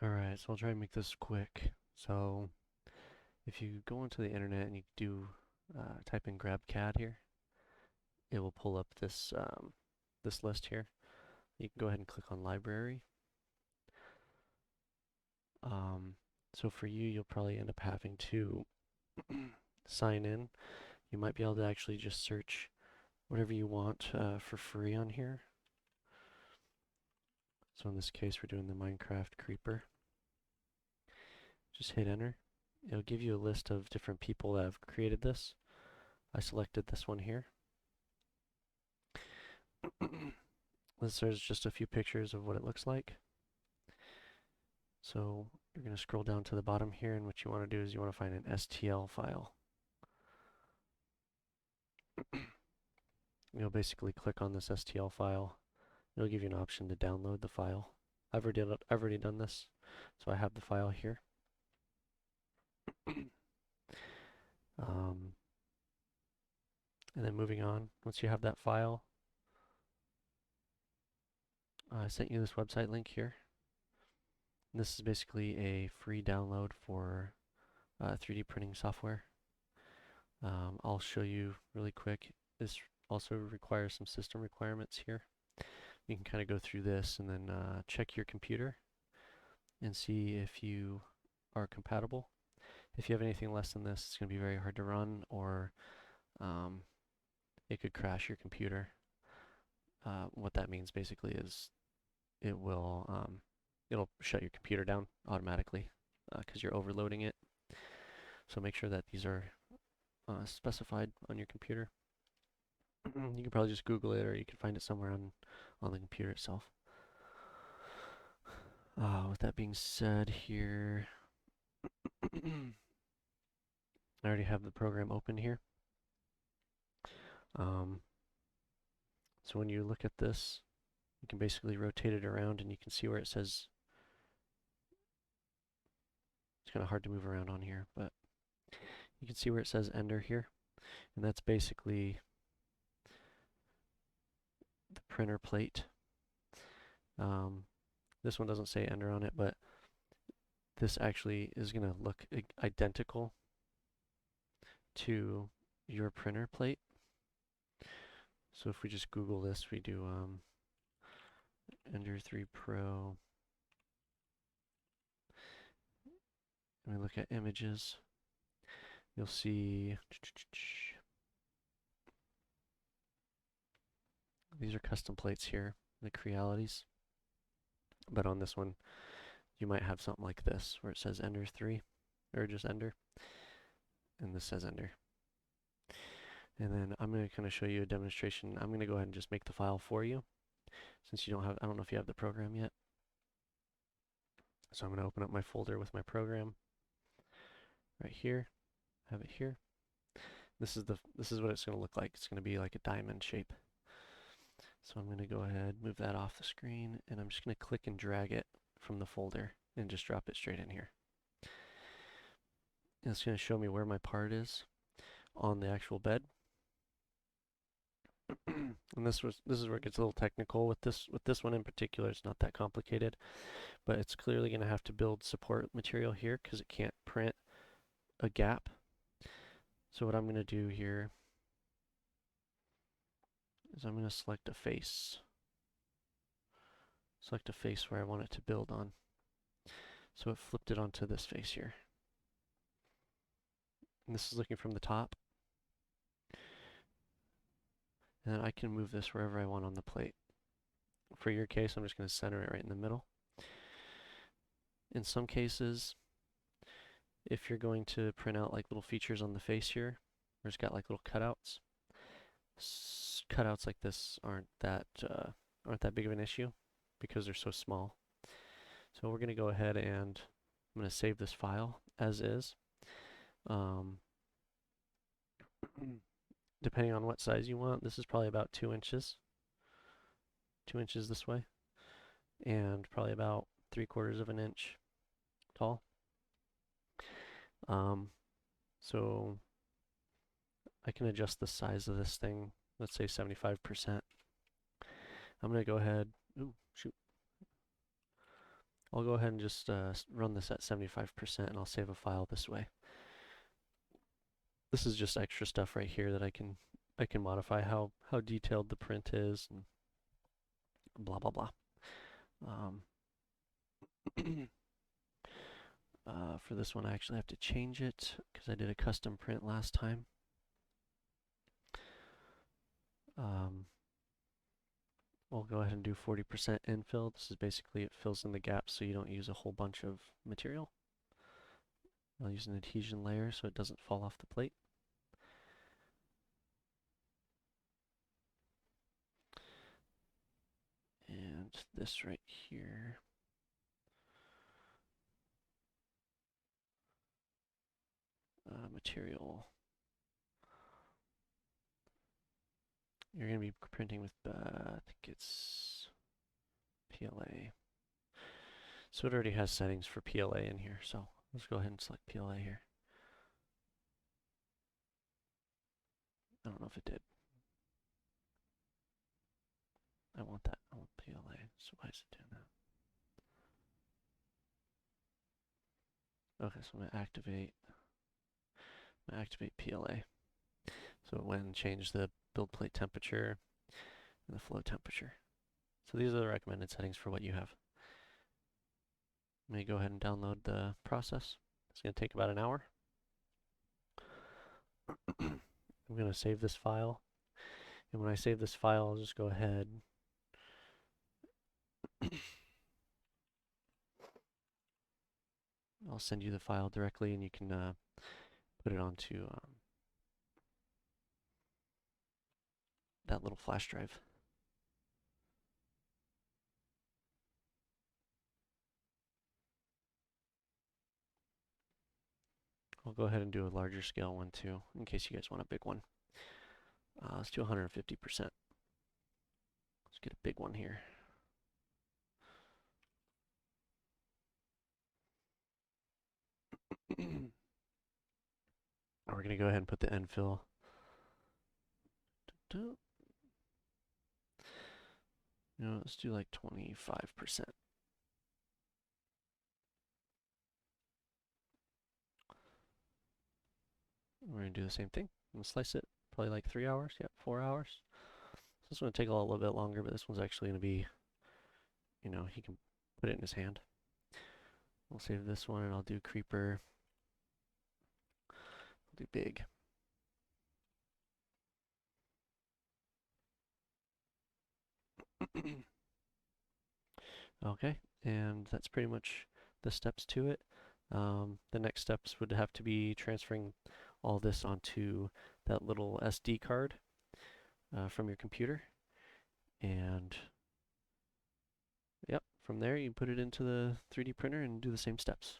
Alright, so I'll try and make this quick. So if you go onto the internet and you do type in GrabCad here, it will pull up this list here. You can go ahead and click on library. Um, so for you, you'll probably end up having to sign in. You might be able to actually just search whatever you want for free on here. So in this case, we're doing the Minecraft Creeper. Just hit enter. It'll give you a list of different people that have created this. I selected this one here. There's just a few pictures of what it looks like. So you're going to scroll down to the bottom here, and what you want to do is you want to find an STL file. You'll basically click on this STL file. It'll give you an option to download the file. I've already done this, so I have the file here. um, and then moving on, once you have that file, I sent you this website link here. And this is basically a free download for 3D printing software. I'll show you really quick. This also requires some system requirements here. You can kind of go through this and then check your computer and see if you are compatible. If you have anything less than this, it's going to be very hard to run, or it could crash your computer. What that means basically is it'll shut your computer down automatically because you're overloading it. So make sure that these are specified on your computer. You can probably just Google it, or you can find it somewhere on the computer itself. With that being said here, I already have the program open here. So when you look at this, you can basically rotate it around and you can see where it says, it's kind of hard to move around on here, but you can see where it says Ender here. And that's basically the printer plate. This one doesn't say Ender on it, but this actually is going to look identical to your printer plate. So if we just Google this, we do Ender 3 Pro, and we look at images, you'll see these are custom plates here, the Crealities. But on this one, you might have something like this, where it says Ender 3, or just Ender, and this says Ender. And then I'm going to kind of show you a demonstration. I'm going to go ahead and just make the file for you, since you don't have, I don't know if you have the program yet. So I'm going to open up my folder with my program right here. I have it here. This is what it's going to look like. It's going to be like a diamond shape. So I'm going to go ahead, move that off the screen, and I'm just going to click and drag it from the folder and just drop it straight in here. And it's going to show me where my part is on the actual bed. And this is where it gets a little technical with this one in particular. It's not that complicated, but it's clearly going to have to build support material here because it can't print a gap. So what I'm going to do here is I'm going to select a face. Select a face where I want it to build on. So it flipped it onto this face here. And this is looking from the top. And then I can move this wherever I want on the plate. For your case, I'm just going to center it right in the middle. In some cases, if you're going to print out like little features on the face here, where it's got like little cutouts, cutouts like this aren't that big of an issue because they're so small. So we're going to go ahead and I'm going to save this file as is. Depending on what size you want, this is probably about 2 inches. 2 inches this way, and probably about 3/4 of an inch tall. So I can adjust the size of this thing, let's say 75%. I'm going to go ahead, ooh, shoot. I'll go ahead and just run this at 75% and I'll save a file this way. This is just extra stuff right here that I can modify how detailed the print is and blah blah blah. Um, for this one, I actually have to change it because I did a custom print last time. We'll go ahead and do 40% infill. This is basically it fills in the gaps so you don't use a whole bunch of material. I'll use an adhesion layer so it doesn't fall off the plate. And this right here. Material. You're going to be printing with, I think it's PLA. So it already has settings for PLA in here, so let's go ahead and select PLA here. I don't know if it did. I want that. I want PLA. So why is it doing that? Okay, so I'm gonna activate PLA. So it went and changed the build plate temperature and the flow temperature. So these are the recommended settings for what you have. Let me go ahead and download the process. It's gonna take about an hour. I'm gonna save this file. And when I save this file, I'll just go ahead I'll send you the file directly and you can put it onto that little flash drive. I'll go ahead and do a larger scale one too, in case you guys want a big one. Let's do 150%. Let's get a big one here. We're going to go ahead and put the end fill. Let's do like 25%. We're going to do the same thing. I'm going to slice it, probably like 3 hours. Yep, 4 hours. So this one's going to take a little bit longer, but this one's actually going to be, he can put it in his hand. We'll save this one and I'll do creeper. I'll do big. Okay, and that's pretty much the steps to it. The next steps would have to be transferring all this onto that little SD card from your computer. And yep, from there you put it into the 3D printer and do the same steps.